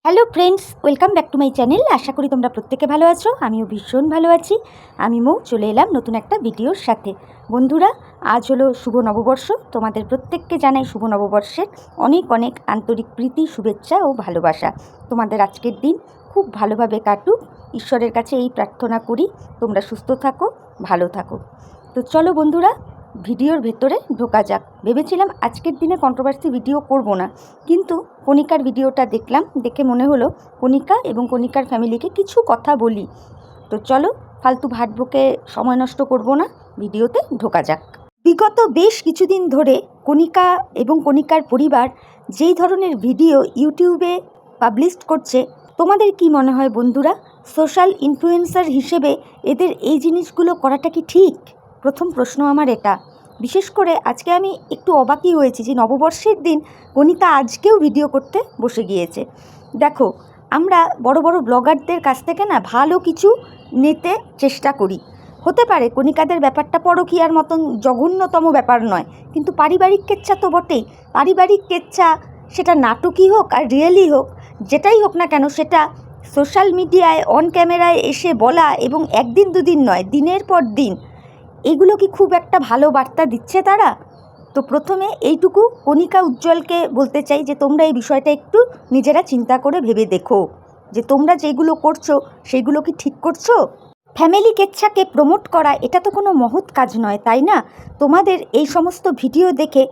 Hello friends, welcome back to my channel. আশা করি তোমরা প্রত্যেকে ভালো আছো। আমিও ভীষণ ভালো আছি। আমি মৌ চলে এলাম নতুন একটা ভিডিওর সাথে। বন্ধুরা, আজ হলো শুভ নববর্ষ। তোমাদের প্রত্যেককে জানাই শুভ নববর্ষের অনেক অনেক আন্তরিক প্রীতি, শুভেচ্ছা ও ভালোবাসা। তোমাদের আজকের দিন খুব ভালোভাবে কাটুক, ঈশ্বরের কাছে এই প্রার্থনা করি তোমরা সুস্থ থাকো, ভালো থাকো। তো চলো বন্ধুরা, ভিডিওর ভেতরে ঢোকা যাক। ভেবেছিলাম আজকের দিনে কন্ট্রোভার্সি ভিডিও করব না, কিন্তু কণিকার ভিডিওটা দেখলাম, দেখে মনে হলো কণিকা এবং কণিকার ফ্যামিলিকে কিছু কথা বলি। তো চলো ফালতু ভাট বকে সময় নষ্ট করব না, ভিডিওতে ঢোকা যাক। বিগত বেশ কিছুদিন ধরে কণিকা এবং কণিকার পরিবার যেই ধরনের ভিডিও ইউটিউবে পাবলিশ করছে, তোমাদের কি মনে হয় বন্ধুরা? সোশ্যাল ইনফ্লুয়েন্সার হিসেবে এদের এই জিনিসগুলো করাটা কি ঠিক? প্রথম প্রশ্ন আমার এটা। বিশেষ করে আজকে আমি একটু অবাকই হয়েছি যে নববর্ষের দিন কণিকা আজকেও ভিডিও করতে বসে গিয়েছে। দেখো, আমরা বড় বড় ব্লগারদের কাছ থেকে না ভালো কিছু নিতে চেষ্টা করি। হতে পারে কণিকাদের ব্যাপারটা পরকীয়ার মতন জঘন্যতম ব্যাপার নয়, কিন্তু পারিবারিক কেচ্ছা তো বটেই। পারিবারিক কেচ্ছা সেটা নাটকই হোক আর রিয়েলি হোক, যেটাই হোক না কেন, সেটা সোশ্যাল মিডিয়ায় অন ক্যামেরায় এসে বলা এবং একদিন দুদিন নয়, দিনের পর দিন, এগুলো কি খুব একটা ভালো বার্তা দিচ্ছে তারা? তো প্রথমে এইটুকু কণিকা উজ্জ্বলকে বলতে চাই যে তোমরা এই বিষয়টা একটু নিজেরা চিন্তা করে ভেবে দেখো যে তোমরা যেগুলো করছো সেগুলো কি ঠিক করছো। ফ্যামিলি কেচ্ছাকে প্রমোট করা এটা তো কোনো মহৎ কাজ নয়, তাই না? তোমাদের এই সমস্ত ভিডিও দেখে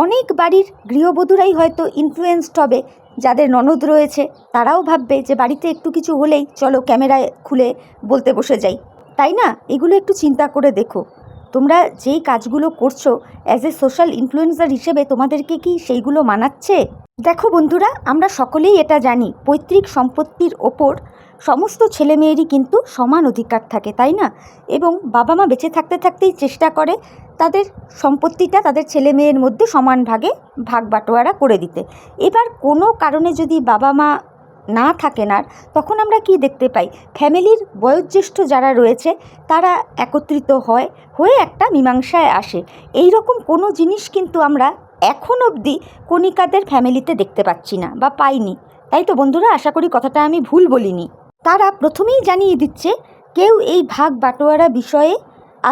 অনেক বাড়ির গৃহবধূরাই হয়তো ইনফ্লুয়েন্সড হবে। যাদের ননদ রয়েছে তারাও ভাববে যে বাড়িতে একটু কিছু হলেই চলো ক্যামেরায় খুলে বলতে বসে যাই, তাই না? এগুলো একটু চিন্তা করে দেখো। তোমরা যেই কাজগুলো করছো অ্যাজ এ সোশ্যাল ইনফ্লুয়েন্সার হিসেবে তোমাদেরকে কি সেইগুলো মানাচ্ছে? দেখো বন্ধুরা, আমরা সকলেই এটা জানি, পৈতৃক সম্পত্তির ওপর সমস্ত ছেলে মেয়েরই কিন্তু সমান অধিকার থাকে, তাই না? এবং বাবা মা বেঁচে থাকতে থাকতেই চেষ্টা করে তাদের সম্পত্তিটা তাদের ছেলে মেয়ের মধ্যে সমান ভাগে ভাগ বাটোয়ারা করে দিতে। এবার কোনো কারণে যদি বাবা মা না থাকেন আর, তখন আমরা কি দেখতে পাই? ফ্যামিলির বয়োজ্যেষ্ঠ যারা রয়েছে তারা একত্রিত হয়ে একটা মীমাংসায় আসে। এই রকম কোনো জিনিস কিন্তু আমরা এখন অবধি কণিকাদের ফ্যামিলিতে দেখতে পাচ্ছি না বা পাইনি। তাই তো বন্ধুরা, আশা করি কথাটা আমি ভুল বলিনি। তারা প্রথমেই জানিয়ে দিচ্ছে কেউ এই ভাগ বাটোয়ারা বিষয়ে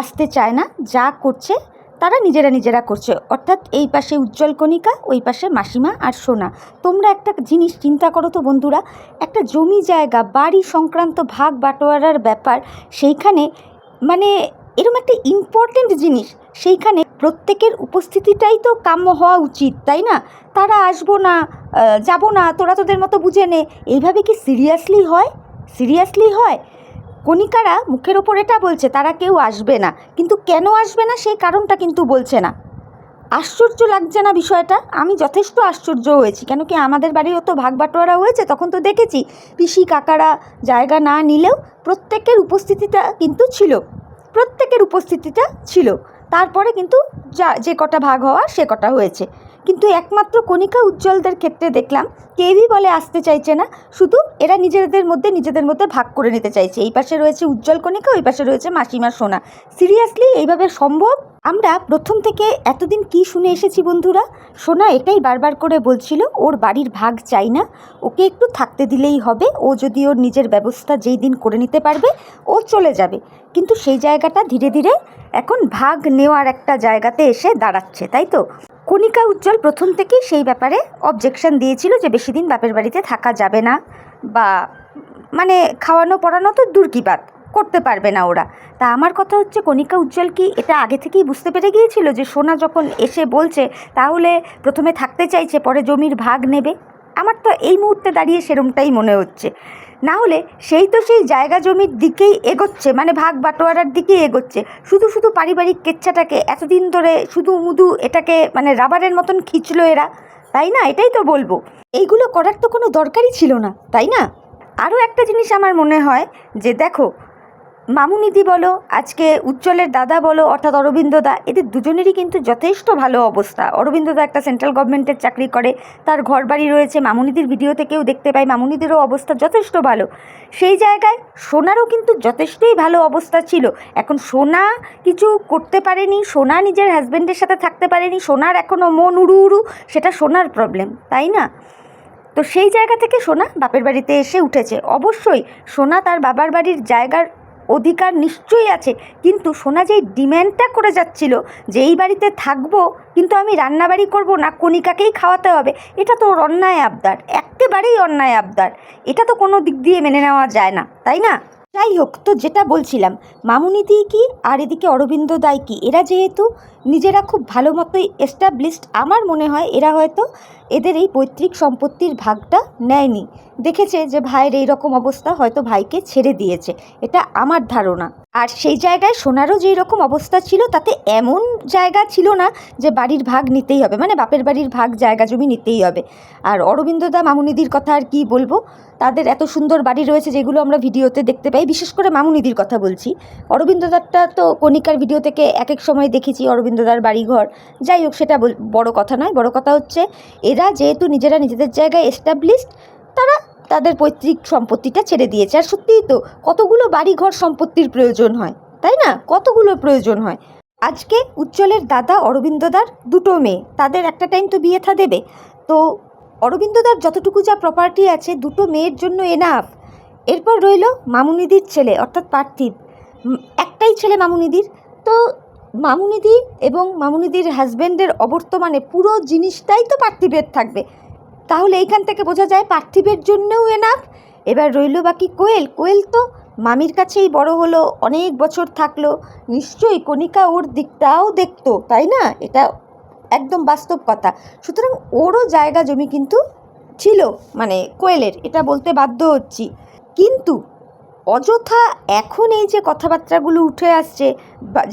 আসতে চায় না, যা করছে তারা নিজেরা করছে। অর্থাৎ এই পাশে উজ্জ্বল কণিকা, ওই পাশে মাসিমা আর সোনা। তোমরা একটা জিনিস চিন্তা করো তো বন্ধুরা, একটা জমি জায়গা বাড়ি সংক্রান্ত ভাগ বাটোয়ারার ব্যাপার, সেইখানে মানে এরকম একটা ইম্পর্ট্যান্ট জিনিস, সেইখানে প্রত্যেকের উপস্থিতিটাই তো কাম্য হওয়া উচিত, তাই না? তারা আসবো না, যাব না, তোরা তোদের মতো বুঝে নে, এইভাবে কি সিরিয়াসলি হয়? কণিকারা মুখের ওপর এটা বলছে তারা কেউ আসবে না, কিন্তু কেন আসবে না সেই কারণটা কিন্তু বলছে না। আশ্চর্য লাগছে না বিষয়টা? আমি যথেষ্ট আশ্চর্য হয়েছি। কেন কি আমাদের বাড়িও তো ভাগ বাটোয়ারা হয়েছে, তখন তো দেখেছি পিসি কাকারা জায়গা না নিলেও প্রত্যেকের উপস্থিতিটা ছিল। তারপরে কিন্তু যে কটা ভাগ হওয়া সে কটা হয়েছে। কিন্তু একমাত্র কণিকা উজ্জ্বলদের ক্ষেত্রে দেখলাম কেউই বলে আসতে চাইছে না, শুধু এরা নিজেদের মধ্যে ভাগ করে নিতে চাইছে। এই পাশে রয়েছে উজ্জ্বল কণিকা, ওই পাশে রয়েছে মাসিমা সোনা। সিরিয়াসলি এইভাবে সম্ভব? আমরা প্রথম থেকে এতদিন কি শুনে এসেছি বন্ধুরা? সোনা এটাই বারবার করে বলছিল ওর বাড়ির ভাগ চাই না, ওকে একটু থাকতে দিলেই হবে, ও যদি ওর নিজের ব্যবস্থা যেই দিন করে নিতে পারবে ও চলে যাবে। কিন্তু সেই জায়গাটা ধীরে ধীরে এখন ভাগ নেওয়ার একটা জায়গাতে এসে দাঁড়াচ্ছে, তাই তো? কণিকা উজ্জ্বল প্রথম থেকেই সেই ব্যাপারে অবজেকশন দিয়েছিল যে বেশি দিন বাপের বাড়িতে থাকা যাবে না, বা মানে খাওয়ানো পড়ানো তো দূর কি বাত, করতে পারবে না ওরা। তা আমার কথা হচ্ছে, কণিকা উজ্জ্বল কি এটা আগে থেকেই বুঝতে পেরে গিয়েছিল যে সোনা যখন এসে বলছে তাহলে প্রথমে থাকতে চাইছে, পরে জমির ভাগ নেবে? আমার তো এই মুহূর্তে দাঁড়িয়ে সেরমটাই মনে হচ্ছে। না হলে সেই জায়গা জমির দিকেই এগোচ্ছে, মানে ভাগ বাটোয়ারার দিকেই এগোচ্ছে। শুধু পারিবারিক কেচ্ছাটাকে এতদিন ধরে শুধু এটাকে মানে রাবারের মতন খিঁচলো এরা, তাই না? এটাই তো বলবো, এইগুলো করার তো কোনো দরকারই ছিল না, তাই না? আরও একটা জিনিস আমার মনে হয় যে দেখো, মামুনিদি বলো, আজকে উজ্জ্বলের দাদা বলো, অর্থাৎ অরবিন্দদা, এদের দুজনেরই কিন্তু যথেষ্ট ভালো অবস্থা। অরবিন্দদা একটা সেন্ট্রাল গভর্নমেন্টের চাকরি করে, তার ঘর বাড়ি রয়েছে। মামুনিদির ভিডিও থেকেও দেখতে পাই মামুনিদিরও অবস্থা যথেষ্ট ভালো। সেই জায়গায় সোনারও কিন্তু যথেষ্টই ভালো অবস্থা ছিল। এখন সোনা কিছু করতে পারেনি, সোনা নিজের হাজব্যান্ডের সাথে থাকতে পারেনি, সোনার এখনও মন উড়ু, সেটা সোনার প্রবলেম, তাই না? তো সেই জায়গা থেকে সোনা বাপের বাড়িতে এসে উঠেছে। অবশ্যই সোনা তার বাবার বাড়ির জায়গার অধিকার নিশ্চয়ই আছে, কিন্তু সোনা যেই ডিম্যান্ডটা করে যাচ্ছিল যে এই বাড়িতে থাকবো কিন্তু আমি রান্নাবাড়ি করব না, কণিকাকেই খাওয়াতে হবে, এটা তো ওর অন্যায় আবদার, একেবারেই অন্যায় আবদার। এটা তো কোনো দিক দিয়ে মেনে নেওয়া যায় না, তাই না? যাই হোক, তো যেটা বলছিলাম, মামুনিদি কি আর এদিকে অরবিন্দ দাই কি, এরা যেহেতু নিজেরা খুব ভালো মতোই এস্টাবলিশড, আমার মনে হয় এরা হয়তো এদের এই পৈতৃক সম্পত্তির ভাগটা নেয়নি, দেখেছে যে ভাইয়ের এই রকম অবস্থা, হয়তো ভাইকে ছেড়ে দিয়েছে, এটা আমার ধারণা। আর সেই জায়গায় সোনারও যেই রকম অবস্থা ছিল তাতে এমন জায়গা ছিল না যে বাড়ির ভাগ নিতেই হবে, মানে বাপের বাড়ির ভাগ জায়গা জমি নিতেই হবে। আর অরবিন্দদা মামুনিদির কথা আর কি বলবো, তাদের এত সুন্দর বাড়ি রয়েছে যেগুলো আমরা ভিডিওতে দেখতে পাই, বিশেষ করে মামুনিদির কথা বলছি। অরবিন্দদারটা তো কণিকার ভিডিও থেকে এক এক সময় দেখেছি অরবিন্দদার বাড়িঘর। যাই হোক, সেটা বড় কথা নয়, বড় কথা হচ্ছে এরা যেহেতু নিজেরা নিজেদের জায়গায় এস্টাবলিশড, তারা তাদের পৈতৃক সম্পত্তিটা ছেড়ে দিয়েছে। আর সত্যিই তো কতগুলো বাড়িঘর সম্পত্তির প্রয়োজন হয়, তাই না? কতগুলো প্রয়োজন হয়। আজকে উজ্জ্বলের দাদা অরবিন্দদার দুটো মেয়ে, তাদের একটা টাইম তো বিয়ে থা দেবে, তো অরবিন্দদার যতটুকু যা প্রপার্টি আছে দুটো মেয়ের জন্য এনাফ। এরপর রইল মামুনিদির ছেলে অর্থাৎ পার্থিব, একটাই ছেলে মামুনিদির। তো মামুনিদি এবং মামুনিদির হাজব্যান্ডের অবর্তমানে পুরো জিনিসটাই তো পার্থিবের থাকবে, তাহলে এইখান থেকে বোঝা যায় পার্থিবের জন্যও এনাফ। এবার রইল বাকি কোয়েল। কোয়েল তো মামির কাছেই বড় হলো, অনেক বছর থাকলো, নিশ্চয়ই কণিকা ওর দিকটাও দেখতো, তাই না? এটা একদম বাস্তব কথা। সুতরাং ওরও জায়গা জমি কিন্তু ছিল, মানে কোয়েলের, এটা বলতে বাধ্য হচ্ছি। কিন্তু অযথা এখন এই যে কথাবার্তাগুলো উঠে আসছে,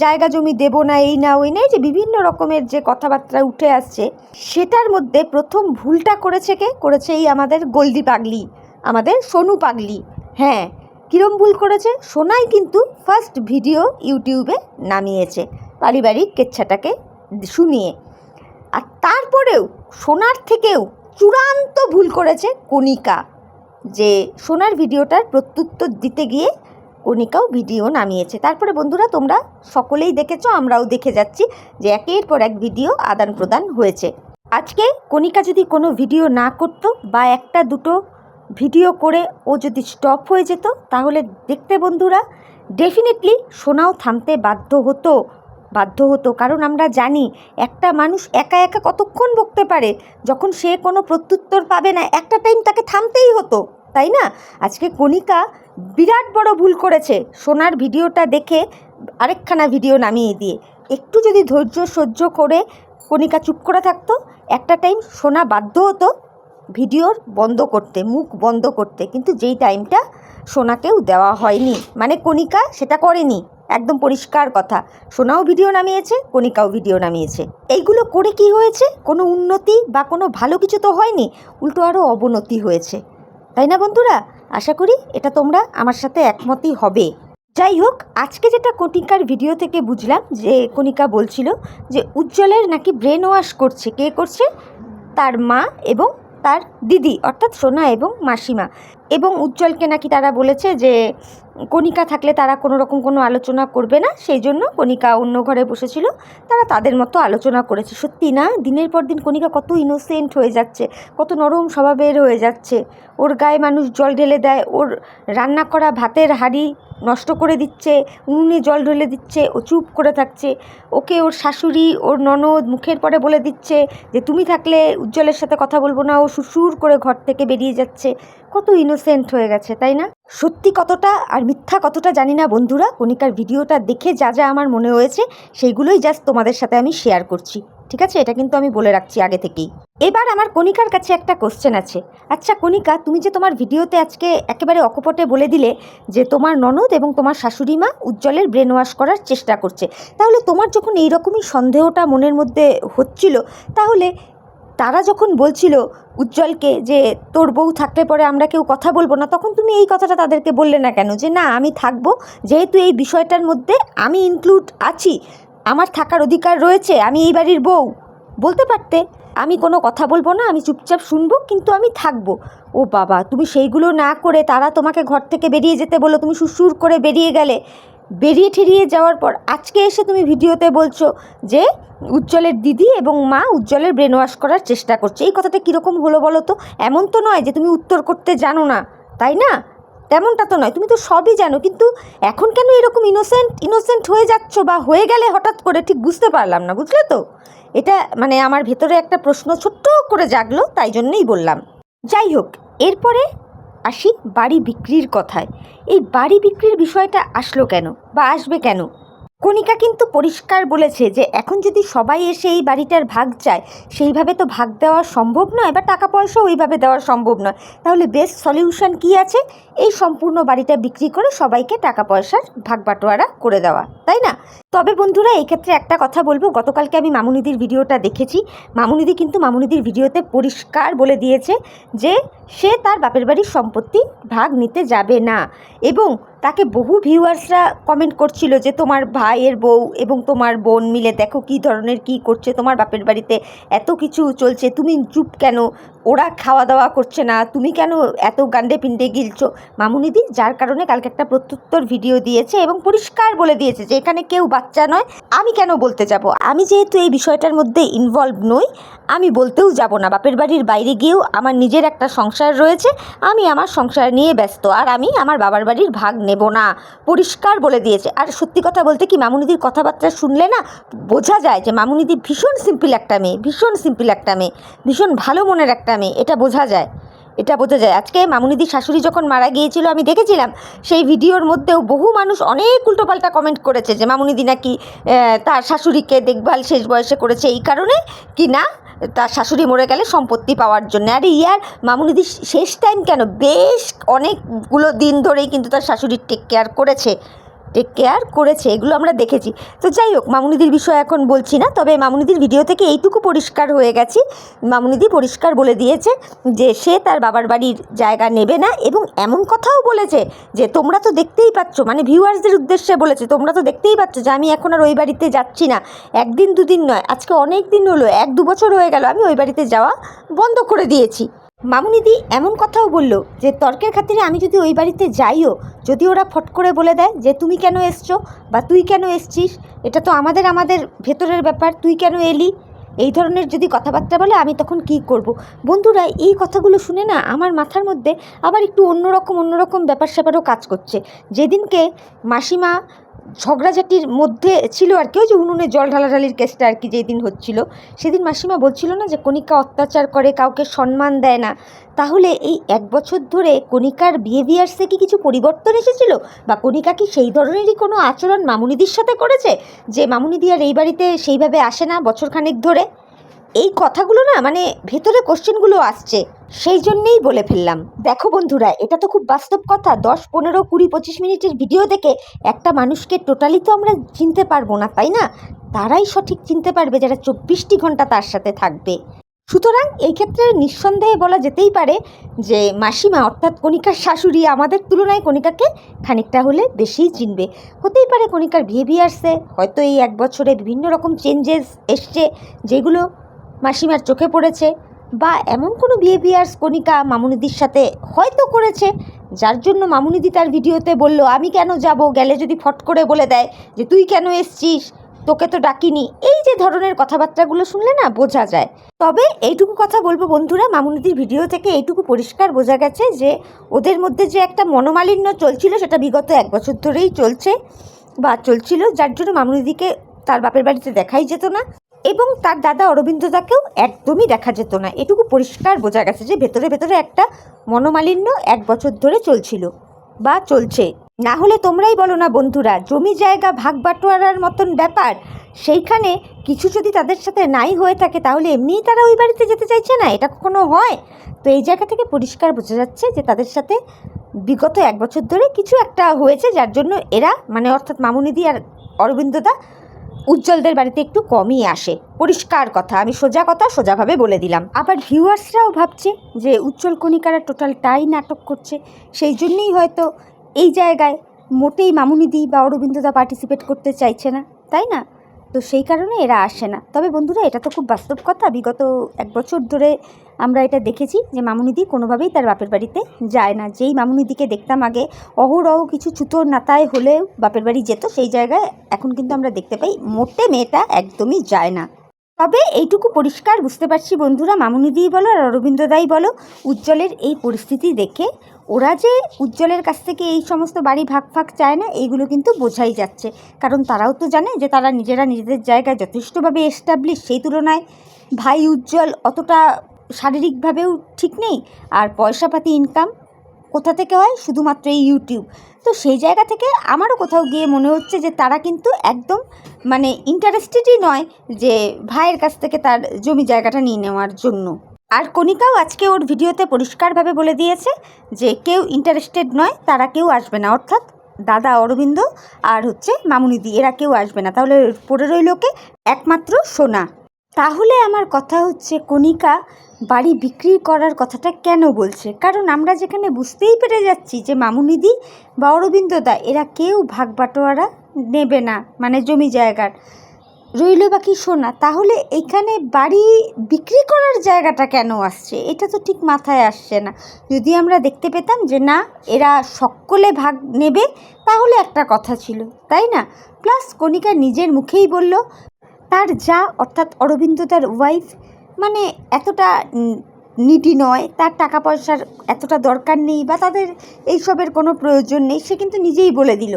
জায়গা জমি দেব না, এই না ওই না, এই যে বিভিন্ন রকমের যে কথাবার্তা উঠে আসছে, সেটার মধ্যে প্রথম ভুলটা করেছে কে? করেছে এই আমাদের গোল্ডি পাগলি, আমাদের সোনু পাগলি। হ্যাঁ, কীরম ভুল করেছে? সোনাই কিন্তু ফার্স্ট ভিডিও ইউটিউবে নামিয়েছে পারিবারিক কেচ্ছাটাকে শুনিয়ে, আর তারপরেও সোনার থেকেও চূড়ান্ত ভুল করেছে কণিকা, যে সোনার ভিডিওটার প্রত্যুত্তর দিতে গিয়ে কণিকাও ভিডিও নামিয়েছে। তারপরে বন্ধুরা তোমরা সকলেই দেখেছো, আমরাও দেখে যাচ্ছি যে একের পর এক ভিডিও আদান প্রদান হয়েছে। আজকে কণিকা যদি কোনো ভিডিও না করতো বা একটা দুটো ভিডিও করে ও যদি স্টপ হয়ে যেত, তাহলে দেখতে বন্ধুরা ডেফিনেটলি সোনাও থামতে বাধ্য হতো। কারণ আমরা জানি একটা মানুষ একা একা কতক্ষণ বকতে পারে, যখন সে কোনো প্রত্যুত্তর পাবে না একটা টাইম তাকে থামতেই হতো, তাই না? আজকে কণিকা বিরাট বড় ভুল করেছে সোনার ভিডিওটা দেখে আরেকখানা ভিডিও নামিয়ে দিয়ে। একটু যদি ধৈর্য সহ্য করে কণিকা চুপ করে থাকতো, একটা টাইম সোনা বাধ্য হতো ভিডিওর বন্ধ করতে, মুখ বন্ধ করতে, কিন্তু যেই টাইমটা সোনাকেও দেওয়া হয়নি, মানে কণিকা সেটা করেনি, একদম পরিষ্কার কথা। সোনাও ভিডিও নামিয়েছে, কণিকাও ভিডিও নামিয়েছে। এইগুলো করে কি হয়েছে? কোনো উন্নতি বা কোনো ভালো কিছু তো হয়নি, উল্টো আরও অবনতি হয়েছে, তাই না বন্ধুরা? আশা করি এটা তোমরা আমার সাথে একমতই হবে। যাই হোক, আজকে যেটা কণিকার ভিডিও থেকে বুঝলাম, যে কণিকা বলছিল যে উজ্জ্বলের নাকি ব্রেন ওয়াশ করছে। কে করছে? তার মা এবং তার দিদি অর্থাৎ সোনা এবং মাসিমা। এবং উজ্জ্বলকে নাকি তারা বলেছে যে কণিকা থাকলে তারা কোনো রকম কোনো আলোচনা করবে না, সেই জন্য কণিকা অন্য ঘরে বসেছিল, তারা তাদের মতো আলোচনা করেছে। সত্যি না, দিনের পর দিন কণিকা কত ইনোসেন্ট হয়ে যাচ্ছে, কত নরম স্বভাবের হয়ে যাচ্ছে। ওর গায়ে মানুষ জল ঢেলে দেয়, ওর রান্না করা ভাতের হাঁড়ি নষ্ট করে দিচ্ছে, উনুনে জল ঢেলে দিচ্ছে, ও চুপ করে থাকছে। ওকে ওর শাশুড়ি, ওর ননদ মুখের পরে বলে দিচ্ছে যে তুমি থাকলে উজ্জ্বলের সাথে কথা বলবো না, ও সুসুর করে ঘর থেকে বেরিয়ে যাচ্ছে। কত ইনোসেন্ট হয়ে গেছে, তাই না? সত্যি কতটা আর মিথ্যা কতটা জানি না বন্ধুরা, কণিকার ভিডিওটা দেখে যা যা আমার মনে হয়েছে সেইগুলোই জাস্ট তোমাদের সাথে আমি শেয়ার করছি, ঠিক আছে? এটা কিন্তু আমি বলে রাখছি আগে থেকেই। এবার আমার কণিকার কাছে একটা কোশ্চেন আছে। আচ্ছা কণিকা, তুমি যে তোমার ভিডিওতে আজকে একেবারে অকপটে বলে দিলে যে তোমার ননদ এবং তোমার শাশুড়ি মা উজ্জ্বলের ব্রেন ওয়াশ করার চেষ্টা করছে, তাহলে তোমার যখন এইরকমই সন্দেহটা মনের মধ্যে হচ্ছিল, তাহলে তারা যখন বলছিল উজ্জ্বলকে যে তোর বউ থাকলে পরে আমরা কেউ কথা বলবো না, তখন তুমি এই কথাটা তাদেরকে বললে না কেন, যে না আমি থাকবো, যেহেতু এই বিষয়টার মধ্যে আমি ইনক্লুড আছি, আমার থাকার অধিকার রয়েছে, আমি এই বাড়ির বউ? বলতে পারতে আমি কোনো কথা বলবো না, আমি চুপচাপ শুনবো, কিন্তু আমি থাকবো। ও বাবা, তুমি সেইগুলো না করে তারা তোমাকে ঘর থেকে বেরিয়ে যেতে বলো, তুমি সুসুর করে বেরিয়ে গেলে। বেরিয়ে ঠেরিয়ে যাওয়ার পর আজকে এসে তুমি ভিডিওতে বলছো যে উজ্জ্বলের দিদি এবং মা উজ্জ্বলের ব্রেন ওয়াশ করার চেষ্টা করছে। এই কথাটা কীরকম হলো বলো তো? এমন তো নয় যে তুমি উত্তর করতে জানো না, তাই না? তেমনটা তো নয়, তুমি তো সবই জানো, কিন্তু এখন কেন এরকম ইনোসেন্ট হয়ে যাচ্ছ বা হয়ে গেলে হঠাৎ করে, ঠিক বুঝতে পারলাম না, বুঝলে তো? এটা মানে আমার ভেতরে একটা প্রশ্ন ছোট্ট করে জাগলো, তাই জন্যই বললাম। যাই হোক, এরপরে আসি বাড়ি বিক্রির কথায়। এই বাড়ি বিক্রির বিষয়টা আসলো কেন বা আসবে কেন? কণিকা কিন্তু পরিষ্কার বলেছে যে এখন যদি সবাই এসে এই বাড়িটার ভাগ চায়, সেইভাবে তো ভাগ দেওয়া সম্ভব নয়, বা টাকা পয়সা ওইভাবে দেওয়া সম্ভব নয়। তাহলে বেস্ট সলিউশন কী আছে? এই সম্পূর্ণ বাড়িটা বিক্রি করে সবাইকে টাকা পয়সার ভাগ বাটোয়ারা করে দেওয়া, তাই না? তবে বন্ধুরা, এই ক্ষেত্রে একটা কথা বলবো, গতকালকে আমি মামুনিদির ভিডিওটা দেখেছি। মামুনিদি কিন্তু মামুনিদির ভিডিওতে পরিষ্কার বলে দিয়েছে যে সে তার বাপের বাড়ির সম্পত্তি ভাগ নিতে যাবে না। এবং তাকে বহু ভিউয়ার্সরা কমেন্ট করছিল যে তোমার ভাইয়ের বউ এবং তোমার বোন মিলে দেখো কী ধরনের কী করছে, তোমার বাপের বাড়িতে এত কিছু চলছে, তুমি চুপ কেন? ওরা খাওয়া দাওয়া করছে না, তুমি কেন এত গান্ডে পিণ্ডে গিলছো? মামুনিদি যার কারণে কালকে একটা প্রত্যুত্তর ভিডিও দিয়েছে এবং পরিষ্কার বলে দিয়েছে যে এখানে কেউ বাচ্চা নয়, আমি কেন বলতে যাব? আমি যেহেতু এই বিষয়টার মধ্যে ইনভলভ নই, আমি বলতেও যাব না। বাপের বাড়ির বাইরে গিয়েও আমার নিজের একটা সংসার রয়েছে, আমি আমার সংসার নিয়ে ব্যস্ত, আর আমি আমার বাবার বাড়ির ভাগ নেব না, পরিষ্কার বলে দিয়েছে। আর সত্যি কথা বলতে কি, মামুনিদির কথাবার্তা শুনলে না বোঝা যায় যে মামুনিদি ভীষণ সিম্পল একটা মেয়ে, ভীষণ ভালো মনের একটা মেয়ে, এটা বোঝা যায়। আজকে মামুনিদির শাশুড়ি যখন মারা গিয়েছিল, আমি দেখেছিলাম সেই ভিডিওর মধ্যেও বহু মানুষ অনেক উল্টোপাল্টা কমেন্ট করেছে যে মামুনিদি নাকি তার শাশুড়িকে দেখভাল শেষ বয়সে করেছে এই কারণে কি না তার শাশুড়ি মরে গেলে সম্পত্তি পাওয়ার জন্য। আরে ইয়ার, মামুনিদি শেষ টাইম কেন, বেশ অনেকগুলো দিন ধরেই কিন্তু তার শাশুড়ির টেক কেয়ার করেছে, এগুলো আমরা দেখেছি। তো যাই হোক, মামুনিদির বিষয়ে এখন বলছি না, তবে মামুনিদির ভিডিও থেকে এইটুকু পরিষ্কার হয়ে গেছি, মামুনিদি পরিষ্কার বলে দিয়েছে যে সে তার বাবার বাড়ির জায়গা নেবে না। এবং এমন কথাও বলেছে যে তোমরা তো দেখতেই পাচ্ছ, মানে ভিউয়ার্সদের উদ্দেশ্যে বলেছে, তোমরা তো দেখতেই পাচ্ছ যে আমি এখন আর ওই বাড়িতে যাচ্ছি না। একদিন দুদিন নয়, আজকে অনেক দিন হলো, 1-2 বছর হয়ে গেল আমি ওই বাড়িতে যাওয়া বন্ধ করে দিয়েছি। মামুনিদি এমন কথাও বলল যে তর্কের খাতিরে আমি যদি ওই বাড়িতে যাইও, যদি ওরা ফট করে বলে দেয় যে তুমি কেন এসছো বা তুই কেন এসছিস, এটা তো আমাদের ভেতরের ব্যাপার, তুই কেন এলি, এই ধরনের যদি কথাবার্তা বলে, আমি তখন কি করব? বন্ধুরা, এই কথাগুলো শুনে না আমার মাথার মধ্যে আবার একটু অন্যরকম ব্যাপার স্যাপারও কাজ করছে। যেদিনকে মাসিমা ঝগড়াঝাটির মধ্যে ছিল আর কি, ওই যে উনুনে জল ঢালাঢালির কেসটা আর কি যেদিন হচ্ছিল, সেদিন মাসিমা বলছিল না যে কণিকা অত্যাচার করে, কাউকে সম্মান দেয় না। তাহলে এই 1 বছর ধরে কণিকার বিহেভিয়ার্সে কি কিছু পরিবর্তন এসেছিল, বা কণিকা কি সেই ধরনেরই কোনো আচরণ মামুনিদির সাথে করেছে যে মামুনিদি আর এই বাড়িতে সেইভাবে আসে না বছরখানেক ধরে? এই কথাগুলো না মানে ভেতরে কোশ্চেনগুলো আসছে, সেই জন্যেই বলে ফেললাম। দেখো বন্ধুরা, এটা তো খুব বাস্তব কথা। 10, 15, 20, 25 মিনিটের ভিডিও দেখে একটা মানুষকে টোটালি তো আমরা চিনতে পারবো না, তাই না? তারাই সঠিক চিনতে পারবে যারা 24টি ঘন্টা তার সাথে থাকবে। সুতরাং এই ক্ষেত্রে নিঃসন্দেহে বলা যেতেই পারে যে মাসিমা অর্থাৎ কণিকার শাশুড়ি আমাদের তুলনায় কণিকাকে খানিকটা হলে বেশিই চিনবে। হতেই পারে কণিকার বিহেভিয়ার্সে হয়তো এই 1 বছরে বিভিন্ন রকম চেঞ্জেস এসছে, যেগুলো মাসিমার চোখে পড়েছে, বা এমন কোনো বিহেভিয়ার্স কণিকা মামুনিদির সাথে হয়তো করেছে, যার জন্য মামুনিদি তার ভিডিওতে বলল আমি কেন যাব, গেলে যদি ফট করে বলে দেয় যে তুই কেন এসছিস, তোকে তো ডাকিনি। এই যে ধরনের কথাবার্তাগুলো শুনলে না বোঝা যায়। তবে এইটুকু কথা বলবো বন্ধুরা, মামুনিদির ভিডিও থেকে এইটুকু পরিষ্কার বোঝা গেছে যে ওদের মধ্যে যে একটা মনোমালিন্য চলছিল, সেটা বিগত 1 বছর ধরেই চলছিল, যার জন্য মামুনিদিকে তার বাপের বাড়িতে দেখাই যেত না এবং তার দাদা অরবিন্দদাকেও একদমই দেখা যেত না। এটুকু পরিষ্কার বোঝা গেছে যে ভেতরে একটা মনোমালিন্য 1 বছর ধরে চলছিল বা চলছে। না হলে তোমরাই বলো না বন্ধুরা, জমি জায়গা ভাগ বাটোয়ারার মতন ব্যাপার, সেইখানে কিছু যদি তাদের সাথে নাই হয়ে থাকে, তাহলে এমনিই তারা ওই বাড়িতে যেতে চাইছে না, এটা কখনো হয়? তো এই জায়গা থেকে পরিষ্কার বোঝা যাচ্ছে যে তাদের সাথে বিগত 1 বছর ধরে কিছু একটা হয়েছে, যার জন্য এরা মানে অর্থাৎ মামুনিদি আর অরবিন্দদা উজ্জ্বলদের বাড়িতে একটু কমই আসে। পরিষ্কার কথা, আমি সোজাভাবে বলে দিলাম। আবার ভিউয়ার্সরাও ভাবছে যে উজ্জ্বল কণিকারা টোটালটাই নাটক করছে, সেই জন্যই হয়তো এই জায়গায় মোটেই মামুনিদি বা অরবিন্দদা পার্টিসিপেট করতে চাইছে না, তাই না? তো সেই কারণে এরা আসে না। তবে বন্ধুরা, এটা তো খুব বাস্তব কথা। বিগত 1 বছর ধরে আমরা এটা দেখেছি যে মামুনিদি কোনোভাবেই তার বাপের বাড়িতে যায় না। যেই মামুনিদিকে দেখতাম আগে অহরহ কিছু ছুতোর নাতায় হলেও বাপের বাড়ি যেত, সেই জায়গায় এখন কিন্তু আমরা দেখতে পাই মোটে মেয়েটা একদমই যায় না। তবে এইটুকু পরিষ্কার বুঝতে পারছি বন্ধুরা, মামুনিদিই বলো আর অরবিন্দদাই বলো, উজ্জ্বলের এই পরিস্থিতি দেখে ওরা যে উজ্জ্বলের কাছ থেকে এই সমস্ত বাড়ি ভাগ চায় না, এইগুলো কিন্তু বোঝাই যাচ্ছে। কারণ তারাও তো জানে যে তারা নিজেরা নিজেদের জায়গায় যথেষ্টভাবে এস্টাবলিশ। সেই তুলনায় ভাই উজ্জ্বল অতটা শারীরিকভাবেও ঠিক নেই, আর পয়সাপাতি ইনকাম কোথা থেকে হয়? শুধুমাত্র এই ইউটিউব। তো সেই জায়গা থেকে আমারও কোথাও গিয়ে মনে হচ্ছে যে তারা কিন্তু একদম মানে ইন্টারেস্টেডই নয় যে ভাইয়ের কাছ থেকে তার জমি জায়গাটা নিয়ে নেওয়ার জন্য। আর কণিকাও আজকে ওর ভিডিওতে পরিষ্কারভাবে বলে দিয়েছে যে কেউ ইন্টারেস্টেড নয়, তারা কেউ আসবে না। অর্থাৎ দাদা অরবিন্দ আর মামুনিদি, এরা কেউ আসবে না। তাহলে পড়ে রইল কে? একমাত্র সোনা। তাহলে আমার কথা হচ্ছে, কণিকা বাড়ি বিক্রি করার কথাটা কেন বলছে? কারণ আমরা যেখানে বুঝতেই পেরে যাচ্ছি যে মামুনিদি বা অরবিন্দদা এরা কেউ ভাগ বাটোয়ারা নেবে না, মানে জমি জায়গার। রইল বাকি সোনা। তাহলে এখানে বাড়ি বিক্রি করার জায়গাটা কেন আসছে? এটা তো ঠিক মাথায় আসছে না। যদি আমরা দেখতে পেতাম যে না, এরা সকলে ভাগ নেবে, তাহলে একটা কথা ছিল, তাই না? প্লাস কণিকা নিজের মুখেই বলল তার যা, অর্থাৎ অরবিন্দদার ওয়াইফ, মানে এতটা নিডি নয়, তার টাকা পয়সার এতটা দরকার নেই বা তাদের এইসবের কোনো প্রয়োজন নেই। সে কিন্তু নিজেই বলে দিল,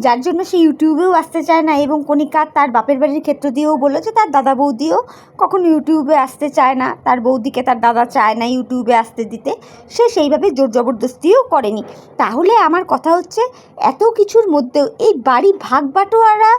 যার জন্য সে ইউটিউবেও আসতে চায় না। এবং কণিকা তার বাপের বাড়ির ক্ষেত্র দিয়েও বললো যে তার দাদা বৌদিও কখনো ইউটিউবে আসতে চায় না, তার বৌদিকে তার দাদা চায় না ইউটিউবে আসতে দিতে। সে সেইভাবে জোর জবরদস্তিও করেনি। তাহলে আমার কথা হচ্ছে, এত কিছুর মধ্যেও এই বাড়ি ভাগ বাটোয়ারা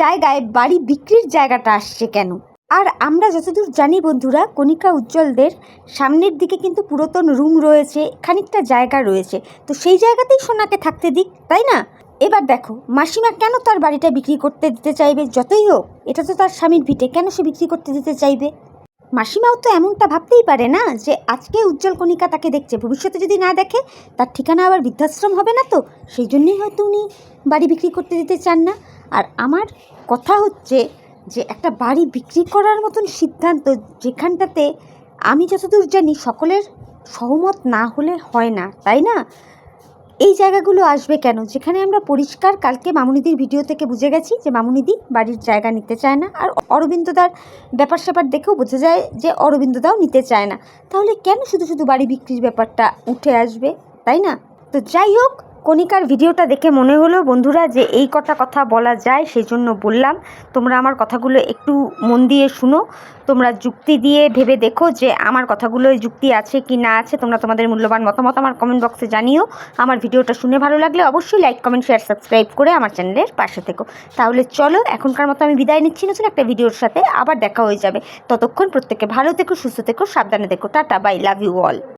জায়গায় বাড়ি বিক্রির জায়গাটা আসছে কেন? আর আমরা যতদূর জানি বন্ধুরা, কণিকা উজ্জ্বলদের সামনের দিকে কিন্তু পুরাতন রুম রয়েছে, খানিকটা জায়গা রয়েছে। তো সেই জায়গাতেই সোনাকে থাকতে দিক, তাই না? এবার দেখো, মাসিমা কেন তার বাড়িটা বিক্রি করতে দিতে চাইবে? যতই হোক এটা তো তার স্বামীর ভিটে, কেন সে বিক্রি করতে দিতে চাইবে? মাসিমাও তো এমনটা ভাবতেই পারে না যে আজকে উজ্জ্বল কণিকা তাকে দেখছে, ভবিষ্যতে যদি না দেখে তার ঠিকানা আবার বৃদ্ধাশ্রম হবে না তো? সেই জন্যই হয়তো উনি বাড়ি বিক্রি করতে দিতে চান না। আর আমার কথা হচ্ছে যে একটা বাড়ি বিক্রি করার মতন সিদ্ধান্ত, যেখানটাতে আমি যতদূর জানি সকলের সহমত না হলে হয় না, তাই না? এই জায়গাগুলো আসবে কেন? যেখানে আমরা পরিষ্কার কালকে মামুনিদির ভিডিও থেকে বুঝে গেছি যে মামুনিদি বাড়ির জায়গা নিতে চায় না, আর অরবিন্দদার ব্যাপার স্যাপার দেখেও বোঝা যায় যে অরবিন্দদাও নিতে চায় না। তাহলে কেন শুধু শুধু বাড়ি বিক্রির ব্যাপারটা উঠে আসবে, তাই না? তো যাই হোক, কণিকার ভিডিওটা দেখে মনে হলো বন্ধুরা যে এই কটা কথা বলা যায়, সেই জন্য বললাম। তোমরা আমার কথাগুলো একটু মন দিয়ে শুনো, তোমরা যুক্তি দিয়ে ভেবে দেখো যে আমার কথাগুলোয় যুক্তি আছে কি না আছে। তোমরা তোমাদের মূল্যবান মতামত আমার কমেন্ট বক্সে জানিও। আমার ভিডিওটা শুনে ভালো লাগলে অবশ্যই লাইক, কমেন্ট, শেয়ার, সাবস্ক্রাইব করে আমার চ্যানেলের পাশে থেকো। তাহলে চলো, এখনকার মতো আমি বিদায় নিচ্ছি। নতুন একটা ভিডিওর সাথে আবার দেখা হয়ে যাবে। ততক্ষণ প্রত্যেকে ভালো থেকো, সুস্থ থেকো, সাবধানে থেকো। Tata, bye, love you all.